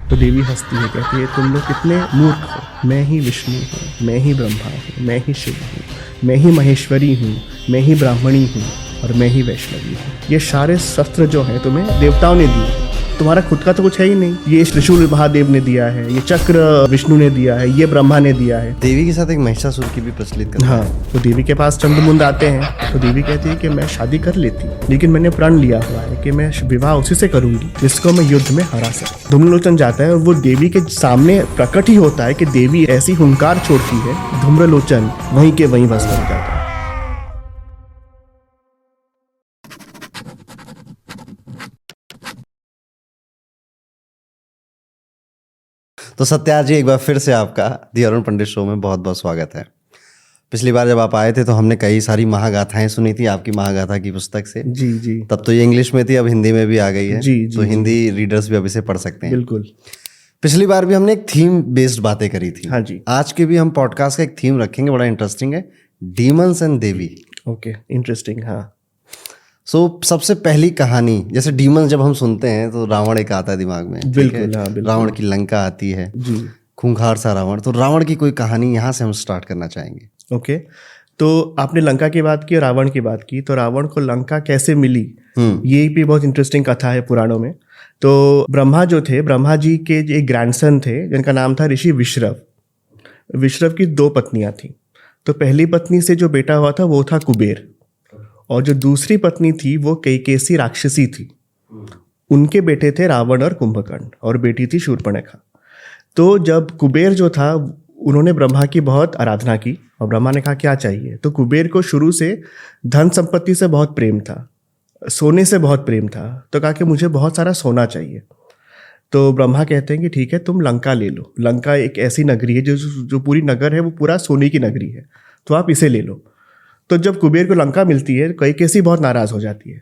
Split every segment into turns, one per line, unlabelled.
तो देवी हंसती है, कहती है तुम लोग कितने मूर्ख हो, मैं ही विष्णु हूँ, मैं ही ब्रह्मा हूँ, मैं ही शिव हूँ, मैं ही महेश्वरी हूँ, मैं ही ब्राह्मणी हूँ और मैं ही वैष्णवी हूँ। ये सारे शस्त्र जो हैं तुम्हें देवताओं ने दिए, तुम्हारा खुद का तो कुछ है ही नहीं। ये त्रिशूल महादेव ने दिया है, ये चक्र विष्णु ने दिया है, ये ब्रह्मा ने दिया है।
देवी के साथ एक महिषासुर की भी प्रचलित कथा है।
हाँ, तो देवी के पास चंद्रमुंड आते हैं, तो देवी कहती है कि मैं शादी कर लेती, लेकिन मैंने प्रण लिया हुआ है कि मैं विवाह उसी से करूंगी जिसको मैं युद्ध में हरा सकूं। धूम्रलोचन जाता है और वो देवी के सामने प्रकट ही होता है कि देवी ऐसी हुंकार छोड़ती है, धूम्रलोचन वहीं के वहीं भस्म हो जाता है।
तो सत्या जी, एक बार फिर से आपका दी अरुण पंडित शो में बहुत बहुत स्वागत है। पिछली बार जब आप आए थे तो हमने कई सारी महागाथाएं सुनी थी आपकी महागाथा की पुस्तक से।
जी जी।
तब तो ये इंग्लिश में थी, अब हिंदी में भी आ गई है।
जी जी।
तो हिंदी रीडर्स भी अब इसे पढ़ सकते हैं।
बिल्कुल।
पिछली बार भी हमने एक थीम बेस्ड बातें करी थी।
हाँ जी।
आज के भी हम पॉडकास्ट का एक थीम रखेंगे, बड़ा इंटरेस्टिंग है, demons and Devi.
Okay, interesting. हाँ।
सबसे पहली कहानी, जैसे डीमंस जब हम सुनते हैं तो रावण एक आता है दिमाग में।
बिल्कुल, हाँ, बिल्कुल।
रावण की लंका आती है,
जी।
खूंखार सा रावण। तो रावण की कोई कहानी यहाँ से हम स्टार्ट करना चाहेंगे।
ओके, तो आपने लंका की बात की और रावण की बात की, तो रावण को लंका कैसे मिली, ये भी बहुत इंटरेस्टिंग कथा है पुराणों में। तो ब्रह्मा जो थे, ब्रह्मा जी के एक ग्रैंडसन थे जिनका नाम था ऋषि विश्रव। विश्रव की 2 पत्नियां थी। तो पहली पत्नी से जो बेटा हुआ था वो था कुबेर, और जो दूसरी पत्नी थी वो कैकेसी राक्षसी थी। उनके बेटे थे रावण और कुंभकर्ण, और बेटी थी शूर्पणखा। तो जब कुबेर जो था, उन्होंने ब्रह्मा की बहुत आराधना की, और ब्रह्मा ने कहा क्या चाहिए। तो कुबेर को शुरू से धन संपत्ति से बहुत प्रेम था, सोने से बहुत प्रेम था। तो कहा कि मुझे बहुत सारा सोना चाहिए। तो ब्रह्मा कहते हैं कि ठीक है, तुम लंका ले लो। लंका एक ऐसी नगरी है जो पूरी नगर है वो पूरा सोने की नगरी है, तो आप इसे ले लो। तो जब कुबेर को लंका मिलती है, कैकेसी बहुत नाराज़ हो जाती है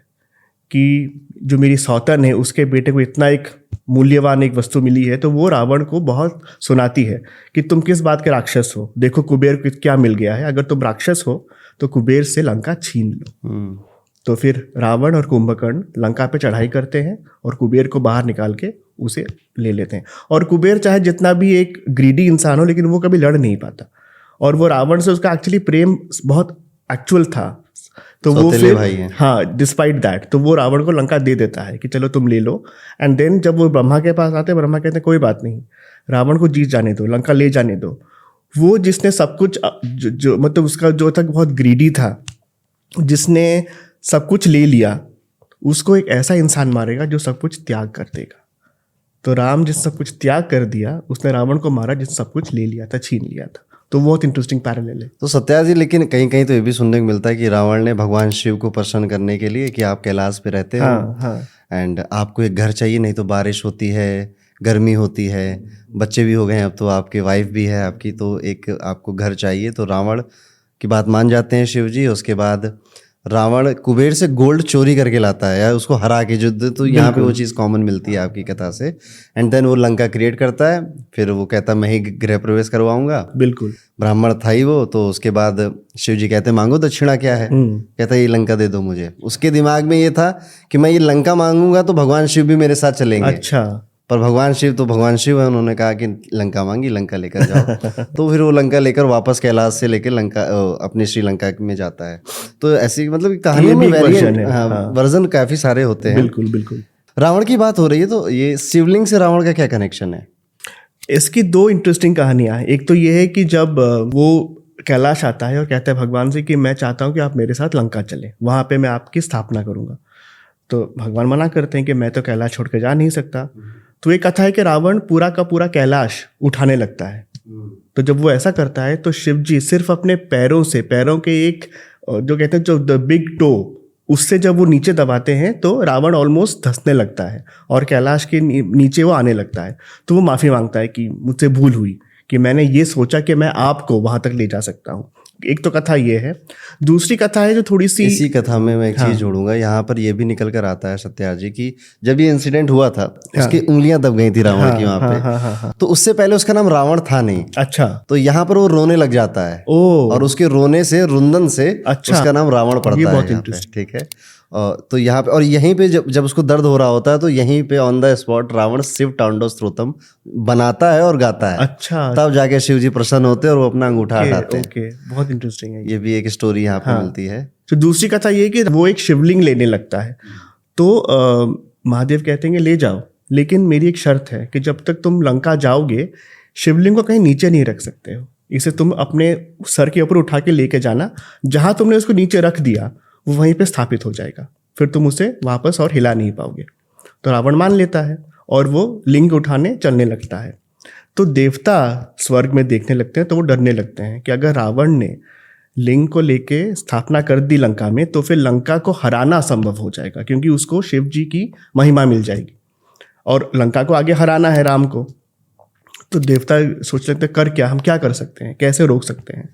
कि जो मेरी सौतन है उसके बेटे को इतना एक मूल्यवान एक वस्तु मिली है। तो वो रावण को बहुत सुनाती है कि तुम किस बात के राक्षस हो, देखो कुबेर को क्या मिल गया है, अगर तुम राक्षस हो तो कुबेर से लंका छीन लो। तो फिर रावण और कुंभकर्ण लंका पे चढ़ाई करते हैं और कुबेर को बाहर निकाल के उसे ले लेते हैं। और कुबेर चाहे जितना भी एक ग्रीडी इंसान हो, लेकिन वो कभी लड़ नहीं पाता, और वो रावण से उसका एक्चुअली प्रेम बहुत एक्चुअल था। तो वो फिर
भाई है।
हाँ, डिस्पाइट दैट, तो वो रावण को लंका दे देता है कि चलो तुम ले लो। एंड देन जब वो ब्रह्मा के पास आते हैं, ब्रह्मा कहते हैं कोई बात नहीं, रावण को जीत जाने दो, लंका ले जाने दो। वो जिसने सब कुछ जो मतलब उसका जो था बहुत ग्रीडी था, जिसने सब कुछ ले लिया, उसको एक ऐसा इंसान मारेगा जो सब कुछ त्याग कर देगा। तो राम जिस सब कुछ त्याग कर दिया, उसने रावण को मारा जिस सब कुछ ले लिया था, छीन लिया था। तो बहुत इंटरेस्टिंग पैरेलल है।
तो सत्या जी, लेकिन कहीं कहीं तो ये भी सुनने को मिलता है कि रावण ने भगवान शिव को प्रसन्न करने के लिए कि आप कैलाश पे रहते हो, एंड आपको एक घर चाहिए, नहीं तो बारिश होती है, गर्मी होती है, बच्चे भी हो गए हैं अब, तो आपके वाइफ भी है आपकी, तो एक आपको घर चाहिए। तो रावण की बात मान जाते हैं शिव जी। उसके बाद रावण कुबेर से गोल्ड चोरी करके लाता है, या उसको हरा के युद्ध। तो यहाँ पे वो चीज़ कॉमन मिलती है आपकी कथा से। एंड देन वो लंका क्रिएट करता है, फिर वो कहता मैं ही गृह प्रवेश करवाऊंगा।
बिल्कुल।
ब्राह्मण था ही वो। तो उसके बाद शिव जी कहते मांगो दक्षिणा क्या है। कहता ये लंका दे दो मुझे। उसके दिमाग में ये था कि मैं ये लंका मांगूंगा तो भगवान शिव भी मेरे साथ चलेंगे।
अच्छा।
पर भगवान शिव है, उन्होंने कहा कि लंका मांगी, लंका लेकर जाओ। तो फिर वो लंका लेकर वापस कैलाश से लेकर लंका अपने श्रीलंका में जाता है। तो ऐसी मतलब कहानी में वर्जन काफी सारे होते हैं।
बिल्कुल बिल्कुल।
रावण की बात हो रही है, तो ये शिवलिंग से रावण का क्या कनेक्शन है?
इसकी 2 इंटरेस्टिंग कहानियां हैं। एक तो ये है कि जब वो कैलाश आता है और कहता है भगवान से कि मैं चाहता हूँ कि आप मेरे साथ लंका चलें, वहाँ पे मैं आपकी स्थापना करूँगा। तो भगवान मना करते हैं कि मैं तो कैलाश छोड़ के जा नहीं सकता। तो एक कथा है कि रावण पूरा का पूरा कैलाश उठाने लगता है। तो जब वो ऐसा करता है तो शिव जी सिर्फ अपने पैरों के एक जो कहते हैं जो द बिग टो, उससे जब वो नीचे दबाते हैं तो रावण ऑलमोस्ट धंसने लगता है और कैलाश के नीचे वो आने लगता है। तो वो माफ़ी मांगता है कि मुझसे भूल हुई, कि मैंने ये सोचा कि मैं आपको वहाँ तक ले जा सकता हूँ। एक तो कथा ये है। दूसरी कथा है जो थोड़ी सी,
इसी कथा में मैं एक चीज जोड़ूंगा। यहाँ पर ये भी निकल कर आता है सत्या जी की जब ये इंसिडेंट हुआ था, उसकी उंगलियां दब गई थी रावण की वहां पे। तो उससे पहले उसका नाम रावण था नहीं।
अच्छा।
तो यहाँ पर वो रोने लग जाता है, और उसके रोने से, रुंदन से उसका नाम रावण पड़ता है। ठीक है। तो यहाँ पे, और यहीं पे जब उसको दर्द हो रहा होता है तो यहीं पे on the spot Ravan Shiv Tandav Stotram बनाता है और गाता है।
अच्छा,
तब जाके शिव जी प्रसन्न होते हैं और वो अपना अंगूठा हटाते हैं।
ओके, बहुत इंटरेस्टिंग है
ये भी एक स्टोरी यहाँ पे मिलती है।
तो दूसरी कथा ये कि वो एक शिवलिंग लेने लगता है, तो महादेव कहते हैं कि ले जाओ, लेकिन मेरी एक शर्त है कि जब तक तुम लंका जाओगे शिवलिंग को कहीं नीचे नहीं रख सकते हो, इसे तुम अपने सर के ऊपर उठा के लेके जाना, जहां तुमने उसको नीचे रख दिया वो वहीं पे स्थापित हो जाएगा, फिर तुम उसे वापस और हिला नहीं पाओगे। तो रावण मान लेता है और वो लिंग उठाने चलने लगता है। तो देवता स्वर्ग में देखने लगते हैं तो वो डरने लगते हैं कि अगर रावण ने लिंग को लेके स्थापना कर दी लंका में तो फिर लंका को हराना असंभव हो जाएगा, क्योंकि उसको शिव जी की महिमा मिल जाएगी और लंका को आगे हराना है राम को। तो देवता सोच लेते कर क्या, हम क्या कर सकते हैं, कैसे रोक सकते हैं।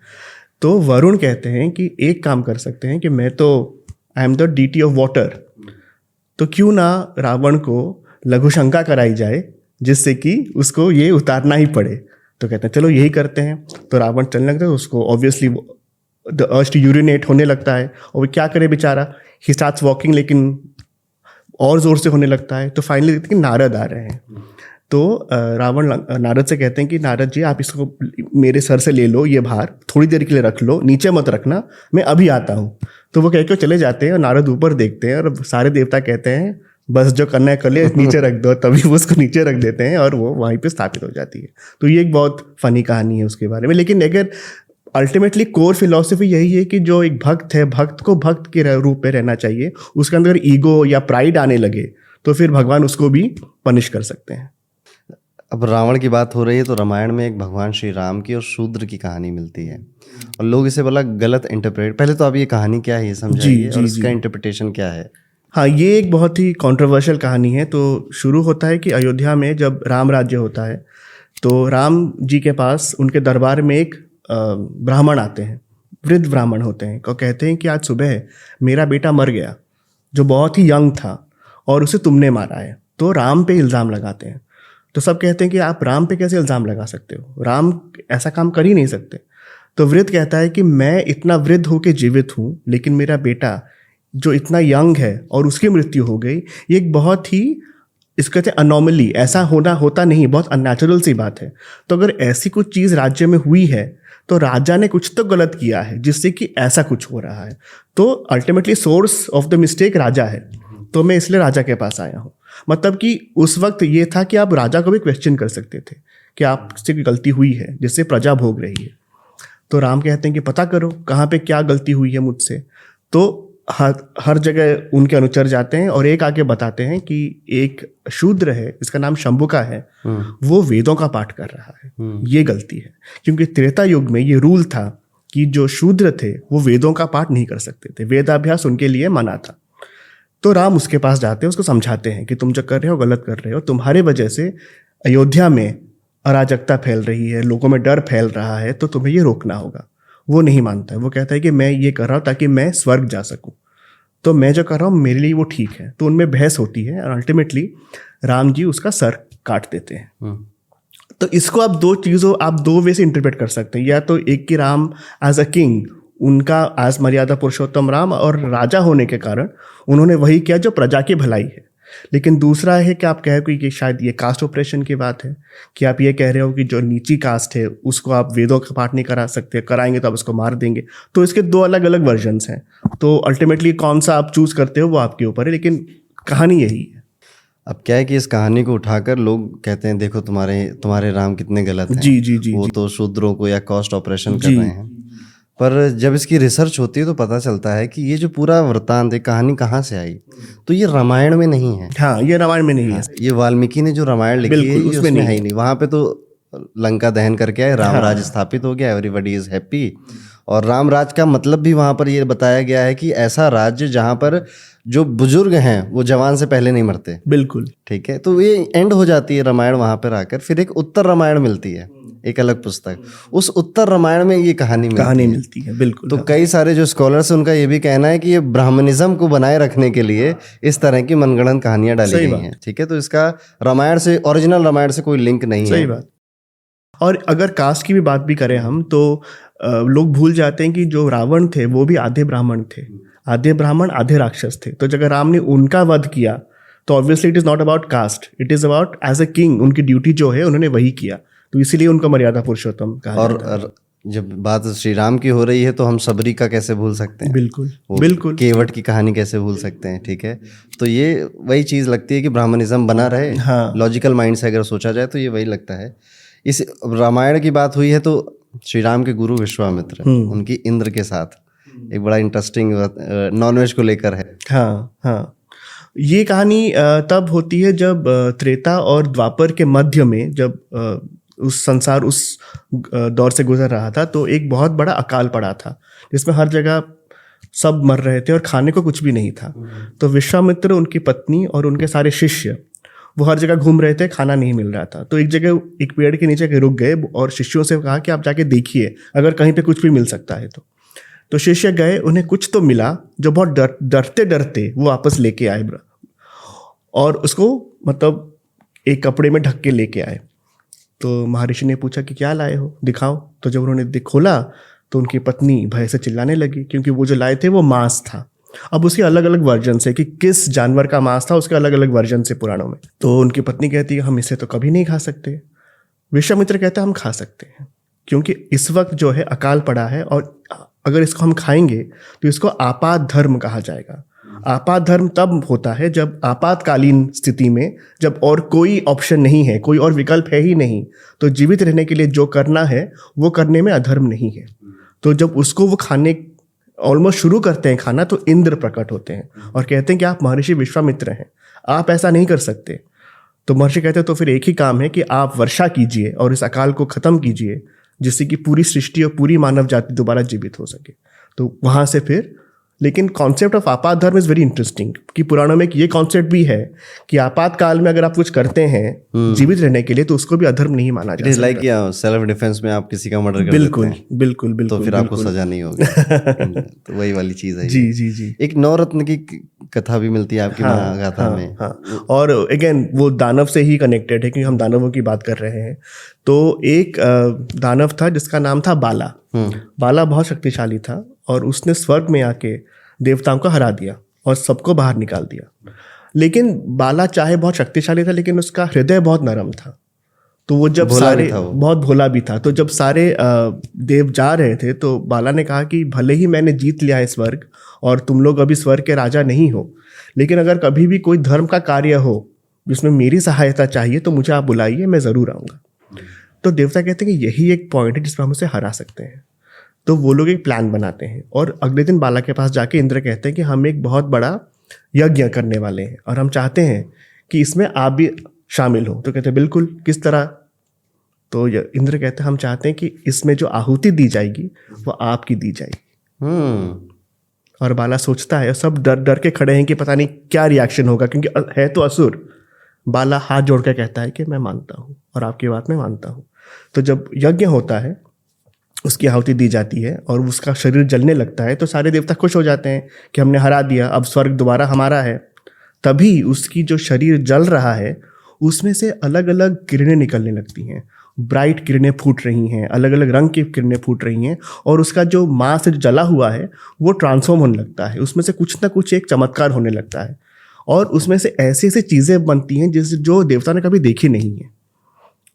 तो वरुण कहते हैं कि एक काम कर सकते हैं कि मैं तो I am the deity of water, तो क्यों ना रावण को लघुशंका कराई जाए जिससे कि उसको ये उतारना ही पड़े। तो कहते हैं चलो यही करते हैं। तो रावण चलने लगता है, उसको obviously the urge to urinate होने लगता है और वो क्या करे बेचारा, ही स्टार्ट्स वॉकिंग, लेकिन और जोर से होने लगता है। तो फाइनली देखते हैं कि नारद आ रहे हैं। तो रावण नारद से कहते हैं कि नारद जी आप इसको मेरे सर से ले लो, ये भार थोड़ी देर के लिए रख लो, नीचे मत रखना, मैं अभी आता हूँ। तो वो कह के चले जाते हैं और नारद ऊपर देखते हैं और सारे देवता कहते हैं बस जो करना है कर ले, नीचे रख दो। तभी वो उसको नीचे रख देते हैं और वो वहीं पे स्थापित हो जाती है। तो ये एक बहुत फनी कहानी है उसके बारे में। लेकिन अगर अल्टीमेटली कोर फिलॉसफी यही है कि जो एक भक्त है, भक्त को भक्त के रूप में रहना चाहिए, उसके अंदर ईगो या प्राइड आने लगे तो फिर भगवान उसको भी पनिश कर सकते हैं।
अब रावण की बात हो रही है तो रामायण में एक भगवान श्री राम की और शूद्र की कहानी मिलती है और लोग इसे बड़ा गलत इंटरप्रेट, पहले तो आप ये कहानी क्या है ये समझाइए और इसका इंटरप्रिटेशन क्या है।
हाँ, ये एक बहुत ही कंट्रोवर्शियल कहानी है। तो शुरू होता है कि अयोध्या में जब राम राज्य होता है तो राम जी के पास उनके दरबार में एक ब्राह्मण आते हैं, वृद्ध ब्राह्मण होते हैं, और कहते हैं कि आज सुबह मेरा बेटा मर गया जो बहुत ही यंग था और उसे तुमने मारा है। तो राम पे इल्ज़ाम लगाते हैं। तो सब कहते हैं कि आप राम पे कैसे इल्ज़ाम लगा सकते हो, राम ऐसा काम कर ही नहीं सकते। तो वृद्ध कहता है कि मैं इतना वृद्ध होकर जीवित हूँ, लेकिन मेरा बेटा जो इतना यंग है और उसकी मृत्यु हो गई, ये एक बहुत ही, इसको कहते हैं अनोमली, ऐसा होना होता नहीं, बहुत अननेचुरल सी बात है। तो अगर ऐसी कुछ चीज़ राज्य में हुई है तो राजा ने कुछ तो गलत किया है जिससे कि ऐसा कुछ हो रहा है। तो ultimately source of the mistake राजा है, तो मैं इसलिए राजा के पास आया हूँ। मतलब कि उस वक्त ये था कि आप राजा को भी क्वेश्चन कर सकते थे कि आपसे कोई गलती हुई है जिससे प्रजा भोग रही है। तो राम कहते हैं कि पता करो कहाँ पे क्या गलती हुई है मुझसे। तो हर जगह उनके अनुचर जाते हैं और एक आके बताते हैं कि एक शूद्र है, इसका नाम शंभुका है, वो वेदों का पाठ कर रहा है, ये गलती है। क्योंकि त्रेता युग में ये रूल था कि जो शूद्र थे वो वेदों का पाठ नहीं कर सकते थे, वेदाभ्यास उनके लिए मना था। तो राम उसके पास जाते हैं, उसको समझाते हैं कि तुम जो कर रहे हो गलत कर रहे हो, तुम्हारे वजह से अयोध्या में अराजकता फैल रही है, लोगों में डर फैल रहा है, तो तुम्हें ये रोकना होगा। वो नहीं मानता है, वो कहता है कि मैं ये कर रहा हूँ ताकि मैं स्वर्ग जा सकूं, तो मैं जो कर रहा हूँ मेरे लिए वो ठीक है। तो उनमें बहस होती है और अल्टीमेटली राम जी उसका सर काट देते हैं। तो इसको आप दो वे से इंटरप्रेट कर सकते हैं। या तो एक कि राम एज अ किंग, उनका एज मर्यादा पुरुषोत्तम राम और राजा होने के कारण उन्होंने वही किया जो प्रजा की भलाई है। लेकिन दूसरा है कि आप कह रहे हो कि शायद ये कास्ट ऑपरेशन की बात है, कि आप ये कह रहे हो कि जो नीची कास्ट है उसको आप वेदों का पाठ नहीं करा सकते, कराएंगे तो आप उसको मार देंगे। तो इसके दो अलग अलग वर्जन्स हैं। तो अल्टीमेटली कौन सा आप चूज करते हो वो आपके ऊपर है, लेकिन कहानी यही है।
अब क्या है कि इस कहानी को उठाकर लोग कहते हैं देखो तुम्हारे राम कितने गलत हैं,
जी,
वो तो शूद्रों को या कास्ट ऑपरेशन कर रहे हैं। पर जब इसकी रिसर्च होती है तो पता चलता है कि ये जो पूरा वृत्तांत है, कहानी कहाँ से आई, तो ये रामायण में नहीं है।
हाँ, ये रामायण में नहीं है।
ये वाल्मीकि ने जो रामायण लिखी है ये उसमें है ही नहीं। वहां पे तो लंका दहन करके आए, राम राज स्थापित हो गया, एवरीबॉडी इज हैप्पी। और राम राज का मतलब भी वहां पर ये बताया गया है कि ऐसा राज्य जहां पर जो बुजुर्ग हैं वो जवान से पहले नहीं मरते।
बिल्कुल
ठीक है, तो ये एंड हो जाती है रामायण वहां पर आकर। फिर एक उत्तर रामायण मिलती है, एक अलग पुस्तक, उस उत्तर रामायण में ये कहानी मिलती है।
बिल्कुल।
तो कई सारे जो स्कॉलर्स हैं उनका ये भी कहना है कि ये ब्राह्मणिज्म को बनाए रखने के लिए इस तरह की मनगढ़ंत कहानियां डाली गई हैं। ठीक है, तो इसका रामायण से, ओरिजिनल रामायण से कोई लिंक नहीं है।
सही बात। और अगर कास्ट की भी बात भी करें हम, तो लोग भूल जाते हैं कि जो रावण थे वो भी आधे ब्राह्मण थे। आधे ब्राह्मण आधे राक्षस थे। तो जब राम ने उनका वध किया तो obviously it is not about caste, it is about as a king, उनकी ड्यूटी जो है उन्होंने वही किया, तो इसीलिए उनको मर्यादा पुरुषोत्तम कहा जाता है।
और जब बात श्री राम की हो रही है तो हम सबरी का कैसे भूल सकते हैं?
बिल्कुल बिल्कुल।
केवट की कहानी कैसे भूल सकते हैं? ठीक है, तो ये वही चीज़ लगती है कि ब्राह्मणिज्म बना रहे।
हाँ।
लॉजिकल माइंड से अगर सोचा जाए तो ये वही लगता है। इस रामायण की बात हुई है तो श्री राम के गुरु विश्वामित्र, उनकी इंद्र के साथ एक बड़ा इंटरेस्टिंग नॉनवेज को लेकर है।
हाँ हाँ, ये कहानी तब होती है जब त्रेता और द्वापर के मध्य में, जब उस संसार उस दौर से गुजर रहा था, तो एक बहुत बड़ा अकाल पड़ा था जिसमें हर जगह सब मर रहे थे और खाने को कुछ भी नहीं था। तो विश्वामित्र, उनकी पत्नी और उनके सारे शिष्य वो हर जगह घूम रहे थे, खाना नहीं मिल रहा था। तो एक जगह एक पेड़ के नीचे रुक गए और शिष्यों से कहा कि आप जाके देखिए अगर कहीं पे कुछ भी मिल सकता है। तो शिष्य गए, उन्हें कुछ तो मिला जो बहुत डरते डरते वो वापस लेके आए और उसको मतलब एक कपड़े में ढक के लेके आए। तो महर्षि ने पूछा कि क्या लाए हो, दिखाओ। तो जब उन्होंने खोला तो उनकी पत्नी भय से चिल्लाने लगी, क्योंकि वो जो लाए थे वो मांस था। अब उसके अलग अलग वर्जन से कि किस जानवर का मांस था, उसके अलग अलग वर्जन से पुराणों में। तो उनकी पत्नी कहती है हम इसे तो कभी नहीं खा सकते। विश्वामित्र कहता है हम खा सकते हैं, क्योंकि इस वक्त जो है अकाल पड़ा है और अगर इसको हम खाएंगे तो इसको आपात धर्म कहा जाएगा। आपात धर्म तब होता है जब आपातकालीन स्थिति में, जब और कोई ऑप्शन नहीं है, कोई और विकल्प है ही नहीं, तो जीवित रहने के लिए जो करना है वो करने में अधर्म नहीं है। तो जब उसको वो खाने ऑलमोस्ट शुरू करते हैं खाना, तो इंद्र प्रकट होते हैं और कहते हैं कि आप महर्षि विश्वामित्र हैं, आप ऐसा नहीं कर सकते। तो महर्षि कहते हैं तो फिर एक ही काम है कि आप वर्षा कीजिए और इस अकाल को खत्म कीजिए, जिससे कि पूरी सृष्टि और पूरी मानव जाति दोबारा जीवित हो सके। तो वहां से फिर, लेकिन कॉन्सेप्ट ऑफ आपात धर्म इज वेरी इंटरेस्टिंग कि पुराणों में ये कॉन्सेप्ट भी है कि आपातकाल में अगर आप कुछ करते हैं जीवित रहने के लिए तो उसको भी अधर्म नहीं माना जाता।
It is like self defence में आप किसी का मर्डर कर
बिल्कुल
देते हैं,
बिल्कुल बिल्कुल,
तो फिर आपको सजा नहीं होगी। तो वही वाली चीज है।
जी जी जी।
एक नवरत्न की कथा भी मिलती है आपकी महागाथा में।
हाँ, और अगेन वो दानव से ही कनेक्टेड है क्योंकि हम दानवों की बात कर रहे हैं। तो एक दानव था जिसका नाम था बाला। बाला बहुत शक्तिशाली था और उसने स्वर्ग में आके देवताओं को हरा दिया और सबको बाहर निकाल दिया। लेकिन बाला चाहे बहुत शक्तिशाली था, लेकिन उसका हृदय बहुत नरम था। तो वो जब सारे बहुत भोला भी था, तो जब सारे देव जा रहे थे तो बाला ने कहा कि भले ही मैंने जीत लिया है स्वर्ग और तुम लोग अभी स्वर्ग के राजा नहीं हो, लेकिन अगर कभी भी कोई धर्म का कार्य हो जिसमें मेरी सहायता चाहिए तो मुझे आप बुलाइए, मैं ज़रूर आऊँगा। तो देवता कहते हैं कि यही एक पॉइंट है जिसमें हम उसे हरा सकते हैं। तो वो लोग एक प्लान बनाते हैं और अगले दिन बाला के पास जाके इंद्र कहते हैं कि हम एक बहुत बड़ा यज्ञ करने वाले हैं और हम चाहते हैं कि इसमें आप भी शामिल हो। तो कहते हैं बिल्कुल, किस तरह? तो इंद्र कहते हैं हम चाहते हैं कि इसमें जो आहुति दी जाएगी वो आपकी दी जाएगी। और बाला सोचता है, सब डर डर के खड़े हैं कि पता नहीं क्या रिएक्शन होगा, क्योंकि है तो असुर। बाला हाथ जोड़ के कहता है कि मैं मानता हूँ और आपकी बात मैं मानता हूँ। तो जब यज्ञ होता है, उसकी आहुति दी जाती है और उसका शरीर जलने लगता है, तो सारे देवता खुश हो जाते हैं कि हमने हरा दिया, अब स्वर्ग दोबारा हमारा है। तभी उसकी जो शरीर जल रहा है उसमें से अलग अलग किरणें निकलने लगती हैं, ब्राइट किरणें फूट रही हैं, अलग अलग रंग की किरणें फूट रही हैं और उसका जो मांस जला हुआ है वो ट्रांसफॉर्म होने लगता है। उसमें से कुछ ना कुछ एक चमत्कार होने लगता है और उसमें से ऐसी ऐसी चीज़ें बनती हैं जो देवता ने कभी देखी नहीं है।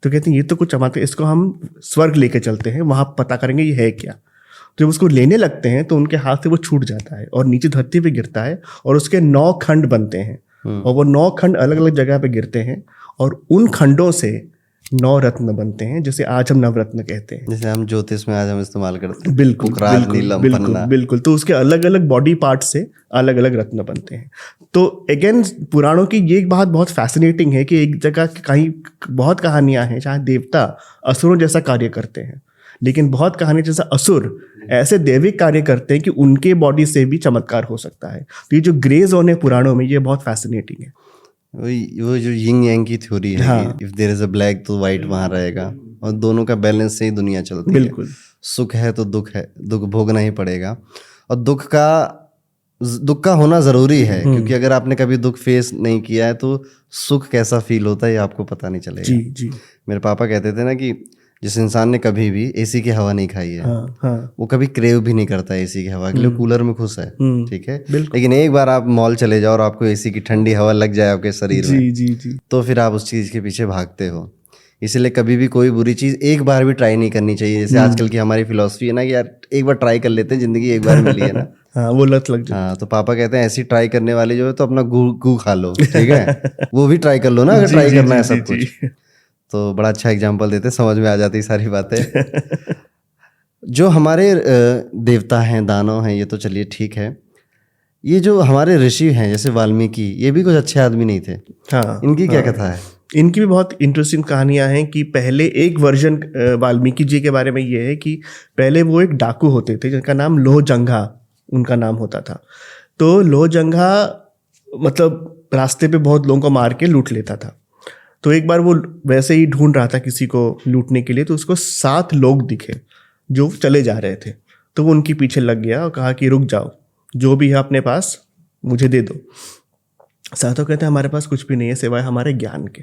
तो कहते हैं ये तो कुछ चमत्कार, इसको हम स्वर्ग लेके चलते हैं, वहाँ पता करेंगे ये है क्या। तो जब उसको लेने लगते हैं तो उनके हाथ से वो छूट जाता है और नीचे धरती पे गिरता है और उसके 9 खंड बनते हैं और वो 9 खंड अलग अलग जगह पे गिरते हैं और उन खंडों से 9 रत्न बनते हैं, जिसे आज हम नवरत्न कहते हैं,
जैसे हम ज्योतिष में आज हम इस्तेमाल करते हैं।
बिल्कुल बिल्कुल बिल्कुल। तो उसके अलग अलग बॉडी पार्ट से अलग अलग रत्न बनते हैं। तो अगेन पुराणों की ये एक बात बहुत फैसिनेटिंग है कि एक जगह कहीं बहुत कहानियां हैं जहाँ देवता असुरों जैसा कार्य करते हैं, लेकिन बहुत कहानी जैसा असुर ऐसे दैविक कार्य करते हैं कि उनके बॉडी से भी चमत्कार हो सकता है। तो ये जो ग्रे जोन है पुराणों में, ये बहुत फैसिनेटिंग है।
वो जो यिंग यांग की थ्योरी है, हाँ। If there is a black तो व्हाइट वहां रहेगा और दोनों का बैलेंस से ही दुनिया चलती है। बिल्कुल, सुख है तो दुख है, दुख भोगना ही पड़ेगा और दुख का होना जरूरी है, क्योंकि अगर आपने कभी दुख फेस नहीं किया है तो सुख कैसा फील होता है ये आपको पता नहीं चलेगा।
जी जी।
मेरे पापा कहते थे ना कि जिस इंसान ने कभी भी एसी की हवा नहीं खाई है, वो कभी क्रेव भी नहीं करता एसी की हवा के लिए, कूलर में खुश है, ठीक है। लेकिन एक बार आप मॉल चले जाओ और आपको एसी की ठंडी हवा लग जाए आपके शरीर में,
जी।
तो फिर आप उस चीज़ के पीछे भागते हो। इसलिए कभी भी कोई बुरी चीज़ एक बार भी ट्राई नहीं करनी चाहिए। जैसे आजकल की हमारी फिलॉसफी है ना कि यार एक बार ट्राई कर लेते हैं, जिंदगी एक बार मिली है ना।
हाँ, वो लत लग जाए।
हाँ, तो पापा कहते हैं ऐसी ट्राई करने वाली जो है तो अपना गू खा लो, ठीक है। वो भी ट्राई कर लो ना अगर ट्राई करना है सब कुछ। तो बड़ा अच्छा एग्जाम्पल देते हैं, समझ में आ जाती सारी बातें। जो हमारे देवता हैं, दानव हैं, ये तो चलिए ठीक है। ये जो हमारे ऋषि हैं जैसे वाल्मीकि, ये भी कुछ अच्छे आदमी नहीं थे।
हाँ,
इनकी क्या कथा है?
इनकी भी बहुत इंटरेस्टिंग कहानियां हैं कि पहले एक वर्जन वाल्मीकि जी के बारे में ये है कि पहले वो एक डाकू होते थे जिनका नाम लोहजंघा उनका नाम होता था। तो लोहजंघा मतलब रास्ते पे बहुत लोगों को मार के लूट लेता था। तो एक बार वो वैसे ही ढूंढ रहा था किसी को लूटने के लिए, तो उसको 7 लोग दिखे जो चले जा रहे थे। तो वो उनके पीछे लग गया और कहा कि रुक जाओ, जो भी है अपने पास मुझे दे दो। सातों कहते हैं हमारे पास कुछ भी नहीं है सिवाय हमारे ज्ञान के,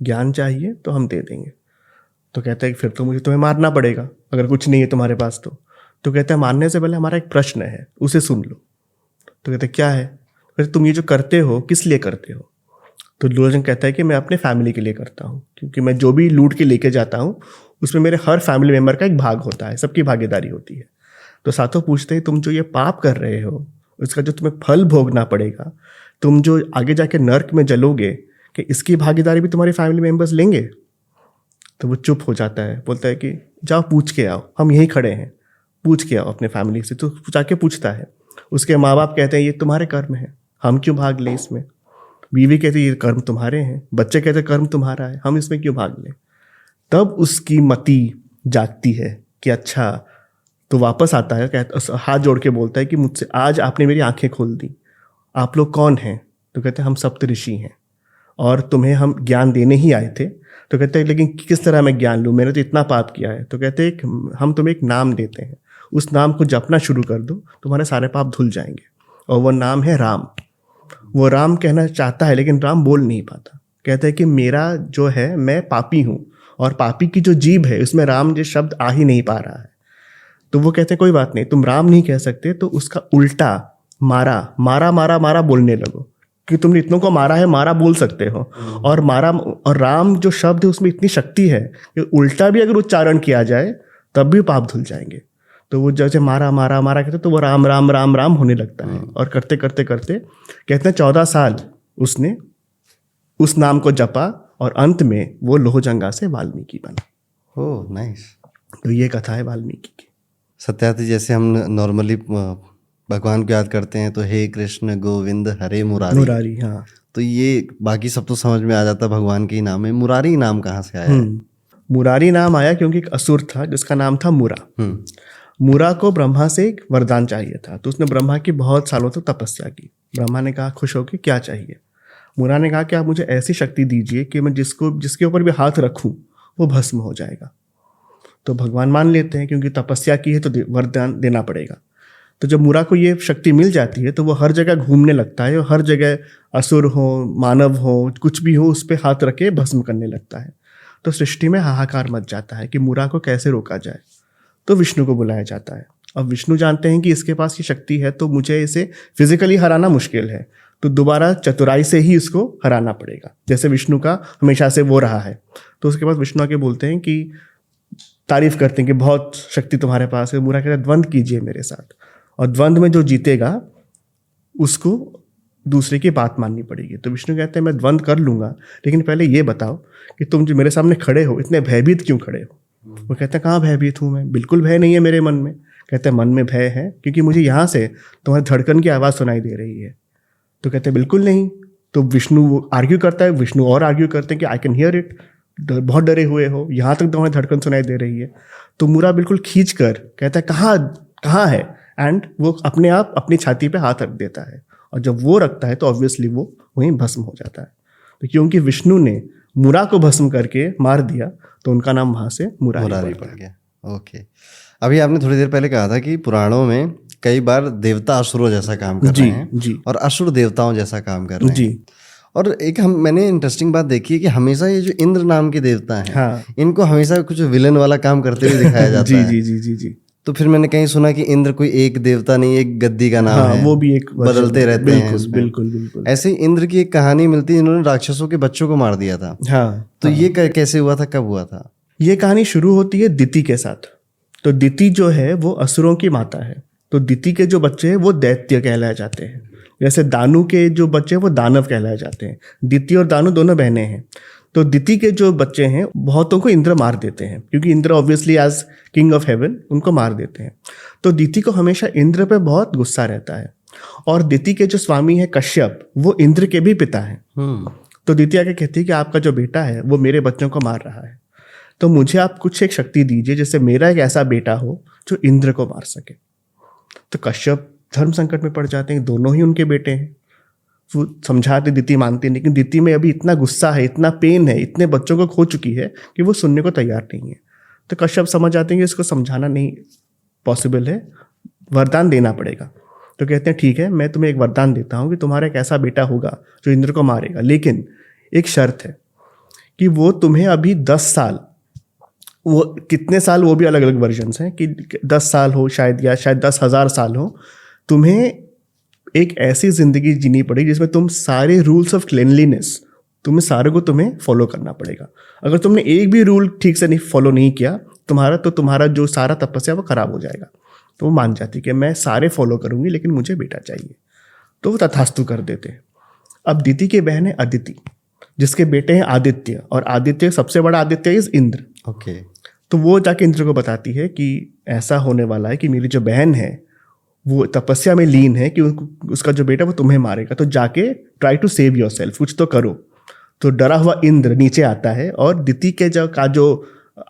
ज्ञान चाहिए तो हम दे देंगे। तो कहता है कि फिर तो मुझे तुम्हें मारना पड़ेगा अगर कुछ नहीं है तुम्हारे पास। तो कहता है मारने से पहले हमारा एक प्रश्न है, उसे सुन लो। तो कहते हैं क्या है? फिर तुम ये जो करते हो किस लिए करते हो? तो लोहजंघा कहता है कि मैं अपने फैमिली के लिए करता हूँ, क्योंकि मैं जो भी लूट के लेके जाता हूँ उसमें मेरे हर फैमिली मेम्बर का एक भाग होता है, सबकी भागीदारी होती है। तो सातों पूछते हैं तुम जो ये पाप कर रहे हो उसका जो तुम्हें फल भोगना पड़ेगा, तुम जो आगे जाके नर्क में जलोगे, कि इसकी भागीदारी भी तुम्हारे फैमिली मेम्बर्स लेंगे? तो वो चुप हो जाता है, बोलता है कि जाओ पूछ के आओ, हम यहीं खड़े हैं, पूछ के आओ अपने फैमिली से। तो जाके पूछता है। उसके माँ बाप कहते हैं ये तुम्हारे कर्म है, हम क्यों भाग लें इसमें। बीवी कहती है ये कर्म तुम्हारे हैं, बच्चे कहते हैं कर्म तुम्हारा है, हम इसमें क्यों भाग लें। तब उसकी मति जागती है कि अच्छा। तो वापस आता है, कहता हाथ जोड़ के बोलता है कि मुझसे आज आपने मेरी आंखें खोल दी, आप लोग कौन हैं? तो कहते हैं हम सप्तऋषि हैं और तुम्हें हम ज्ञान देने ही आए थे। तो कहते हैं लेकिन किस तरह मैं ज्ञान लूँ, मैंने तो इतना पाप किया है। तो कहते हैं हम तुम्हें एक नाम देते हैं, उस नाम को जपना शुरू कर दो, तुम्हारे सारे पाप धुल जाएंगे। और वो नाम है राम। वो राम कहना चाहता है लेकिन राम बोल नहीं पाता। कहता है कि मेरा जो है मैं पापी हूँ और पापी की जो जीभ है उसमें राम जो शब्द आ ही नहीं पा रहा है। तो वो कहते हैं कोई बात नहीं, तुम राम नहीं कह सकते तो उसका उल्टा मारा मारा मारा मारा बोलने लगो, कि तुमने इतनों को मारा है, मारा बोल सकते हो। और मारा और राम जो शब्द है उसमें इतनी शक्ति है कि उल्टा भी अगर उच्चारण किया जाए तब भी पाप धुल जाएंगे। तो वो जैसे मारा मारा मारा कहते तो वो राम राम राम राम होने लगता है। और करते करते करते कहते हैं 14 साल उसने उस नाम को जपा और अंत में वो लोहजंगा से वाल्मीकि बना।
Oh nice.
तो ये कथा है वाल्मीकि की।
सत्यार्थी, जैसे हम नॉर्मली भगवान को याद करते हैं तो हे कृष्ण गोविंद हरे मुरारी।
मुरारी, हाँ।
तो ये बाकी सब तो समझ में आ जाता भगवान के ही नाम है, मुरारी नाम कहाँ से आया?
मुरारी नाम आया क्योंकि एक असुर था जिसका नाम था मुरा। मुरा को ब्रह्मा से एक वरदान चाहिए था, तो उसने ब्रह्मा की बहुत सालों तक तपस्या की। ब्रह्मा ने कहा खुश होकर क्या चाहिए? मुरा ने कहा कि आप मुझे ऐसी शक्ति दीजिए कि मैं जिसके ऊपर भी हाथ रखूं वो भस्म हो जाएगा। तो भगवान मान लेते हैं क्योंकि तपस्या की है तो वरदान देना पड़ेगा। तो जब मुरा को ये शक्ति मिल जाती है तो वो हर जगह घूमने लगता है और हर जगह असुर हो मानव हो कुछ भी हो उस पर हाथ रखे भस्म करने लगता है। तो सृष्टि में हाहाकार मच जाता है कि मुरा को कैसे रोका जाए। तो विष्णु को बुलाया जाता है। अब विष्णु जानते हैं कि इसके पास ये शक्ति है तो मुझे इसे फिजिकली हराना मुश्किल है, तो दोबारा चतुराई से ही इसको हराना पड़ेगा, जैसे विष्णु का हमेशा से वो रहा है। तो उसके बाद विष्णु आके बोलते हैं कि तारीफ करते हैं कि बहुत शक्ति तुम्हारे पास है। मुरा कहता है द्वंद्व कीजिए मेरे साथ, और द्वंद्व में जो जीतेगा उसको दूसरे की बात माननी पड़ेगी। तो विष्णु कहते हैं मैं द्वंद्व कर लूंगा, लेकिन पहले ये बताओ कि तुम जो मेरे सामने खड़े हो इतने भयभीत क्यों खड़े हो? वो कहता है कहाँ भयभीत हूँ मैं, बिल्कुल भय नहीं है मेरे मन में। कहते हैं मन में भय है क्योंकि मुझे यहाँ से तुम्हारी धड़कन की आवाज़ सुनाई दे रही है। तो कहते हैं बिल्कुल नहीं। तो विष्णु आर्ग्यू करता है, विष्णु और आर्ग्यू करते हैं कि आई कैन हियर इट, बहुत डरे हुए हो, यहाँ तक तुम्हारी धड़कन सुनाई दे रही है। तो मुरा बिल्कुल खींच कर कहता है कहाँ है, एंड वो अपने आप अपनी छाती पे हाथ रख देता है, और जब वो रखता है तो ऑब्वियसली वो वहीं भस्म हो जाता है। तो क्योंकि विष्णु ने मुरा को भस्म करके मार दिया तो उनका नाम वहां से मुरारी पड़ गया।
ओके, अभी आपने थोड़ी देर पहले कहा था कि पुराणों में कई बार देवता असुरों जैसा काम कर रहे हैं
जी।
और असुर देवताओं जैसा काम कर रहे हैं
जी।
और एक मैंने इंटरेस्टिंग बात देखी है कि हमेशा ये जो इंद्र नाम के देवता हैं,
हाँ,
इनको हमेशा कुछ विलन वाला काम करते हुए दिखाया जाता
जी
है।
जी जी जी जी।
तो फिर मैंने कहीं सुना कि इंद्र कोई एक देवता नहीं, एक गद्दी का नाम
हाँ,
है,
वो भी एक
बदलते रहते हैं
बिल्कुल
इसमें।
बिल्कुल बिल्कुल।
ऐसे ही इंद्र की एक कहानी मिलती है, इन्होंने राक्षसों के बच्चों को मार दिया था।
हाँ,
तो ये कैसे हुआ था, कब हुआ था?
ये कहानी शुरू होती है दिति के साथ। तो दिति जो है वो असुरों की माता है। तो दिति के जो बच्चे हैं वो दैत्य कहलाए जाते हैं। जैसे दानु के जो बच्चे हैं वो दानव कहलाए जाते हैं। दिति और दानु दोनों बहनें हैं। तो दिति के जो बच्चे हैं बहुतों को इंद्र मार देते हैं, क्योंकि Indra obviously as king of heaven उनको मार देते हैं। तो दिति को हमेशा इंद्र पे बहुत गुस्सा रहता है। और दिति के जो स्वामी है कश्यप, वो इंद्र के भी पिता हैं। तो दिति आके कहती है कि आपका जो बेटा है वो मेरे बच्चों को मार रहा है, तो मुझे आप कुछ एक शक्ति दीजिए जिससे मेरा एक ऐसा बेटा हो जो इंद्र को मार सके। तो कश्यप धर्म संकट में पड़ जाते हैं, दोनों ही उनके बेटे हैं। वो समझाते, दिति मानती नहीं, लेकिन दिति में अभी इतना गुस्सा है, इतना पेन है, इतने बच्चों को खो चुकी है कि वो सुनने को तैयार नहीं है। तो कश्यप समझ जाते हैं कि इसको समझाना नहीं पॉसिबल है, वरदान देना पड़ेगा। तो कहते हैं ठीक है, मैं तुम्हें एक वरदान देता हूँ कि तुम्हारा एक ऐसा बेटा होगा जो इंद्र को मारेगा, लेकिन एक शर्त है कि वो तुम्हें अभी 10 साल, वो कितने साल वो भी अलग अलग वर्जन्स हैं, कि 10 साल हो शायद, या शायद 10,000 साल हो, तुम्हें एक ऐसी जिंदगी जीनी पड़ेगी जिसमें तुम सारे रूल्स ऑफ क्लीनलीनेस, तुम्हें सारे को तुम्हें फॉलो करना पड़ेगा। अगर तुमने एक भी रूल ठीक से नहीं फॉलो नहीं किया, तुम्हारा जो सारा तपस्या वो खराब हो जाएगा। तो वो मान जाती कि मैं सारे फॉलो करूंगी, लेकिन मुझे बेटा चाहिए। तो वो तथास्तु कर देते। अब दिति की बहन है अदिति, जिसके बेटे हैं आदित्य, और आदित्य सबसे बड़ा आदित्य इज इंद्र।
ओके।
तो वो जाके इंद्र को बताती है कि ऐसा होने वाला है कि मेरी जो बहन है वो तपस्या में लीन है, कि उसका जो बेटा वो तुम्हें मारेगा, तो जाके try to save yourself, कुछ तो करो। तो डरा हुआ इंद्र नीचे आता है और दिति के जो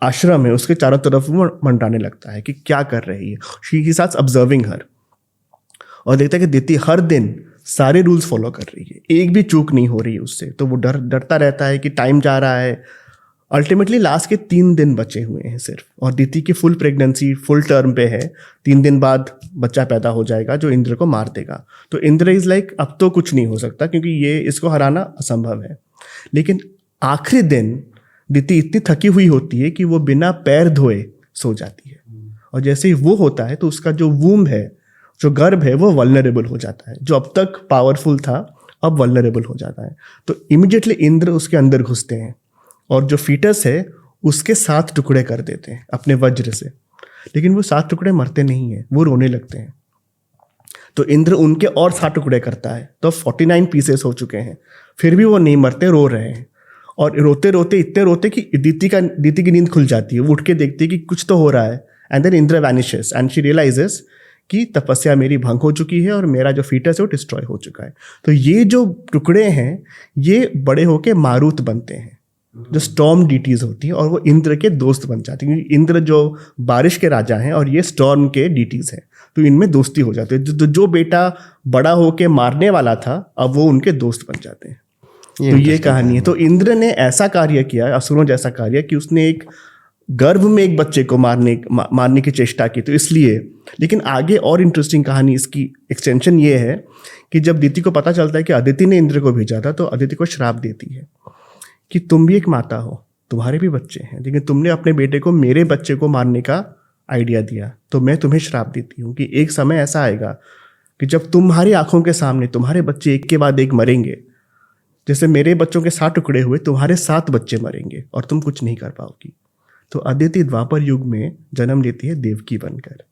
आश्रम है उसके चारों तरफ वो मंडराने लगता है कि क्या कर रही है। शी स्टार्ट्स ऑब्जर्विंग हर, और देखता है कि दिति हर दिन सारे रूल्स फॉलो कर रही है, एक भी चूक नहीं हो रही है उससे। तो वो डरता रहता है कि टाइम जा रहा है। अल्टीमेटली लास्ट के 3 दिन बचे हुए हैं सिर्फ, और दिति की फुल प्रेगनेंसी फुल टर्म पे है। 3 दिन बाद बच्चा पैदा हो जाएगा जो इंद्र को मार देगा। तो इंद्र इज लाइक अब तो कुछ नहीं हो सकता, क्योंकि ये इसको हराना असंभव है। लेकिन आखिरी दिन दिति इतनी थकी हुई होती है कि वो बिना पैर धोए सो जाती है, और जैसे ही वो होता है तो उसका जो वूम्ब है, जो गर्भ है, वो वल्नरेबल हो जाता है। जो अब तक पावरफुल था अब वल्नरेबल हो जाता है। तो इमिडिएटली इंद्र उसके अंदर घुसते हैं और जो फीटस है उसके 7 टुकड़े कर देते हैं अपने वज्र से। लेकिन वो 7 टुकड़े मरते नहीं हैं, वो रोने लगते हैं। तो इंद्र उनके और 7 टुकड़े करता है, तो 49 पीसेस हो चुके हैं। फिर भी वो नहीं मरते, रो रहे हैं। और रोते रोते इतने रोते कि दिति की नींद खुल जाती है। वो उठ के देखती है कि कुछ तो हो रहा है। And then Indra vanishes and she realises कि तपस्या मेरी भंग हो चुकी है और मेरा जो फीटस है वो डिस्ट्रॉय हो चुका है। तो ये जो टुकड़े हैं ये बड़े होके मारुत बनते हैं, जो स्टॉर्म डीटीज होती हैं, और वो इंद्र के दोस्त बन जाती हैं, क्योंकि इंद्र जो बारिश के राजा हैं और ये स्टॉर्म के डीटीज हैं। तो इनमें दोस्ती हो जाती है। जो बेटा बड़ा होके मारने वाला था अब वो उनके दोस्त बन जाते हैं। तो ये कहानी है। तो इंद्र ने ऐसा कार्य किया, असुरों जैसा कार्य, कि उसने एक गर्भ में एक बच्चे को मारने की चेष्टा की। तो इसलिए, लेकिन आगे और इंटरेस्टिंग कहानी, इसकी एक्सटेंशन ये है कि जब दिति को पता चलता है कि अदिति ने इंद्र को भेजा था, तो अदिति को श्राप देती है कि तुम भी एक माता हो, तुम्हारे भी बच्चे हैं, लेकिन तुमने अपने बेटे को मेरे बच्चे को मारने का आइडिया दिया, तो मैं तुम्हें श्राप देती हूँ कि एक समय ऐसा आएगा कि जब तुम्हारी आंखों के सामने तुम्हारे बच्चे एक के बाद एक मरेंगे, जैसे मेरे बच्चों के 7 टुकड़े हुए, तुम्हारे 7 बच्चे मरेंगे और तुम कुछ नहीं कर पाओगी। तो अदिति द्वापर युग में जन्म लेती है देवकी बनकर,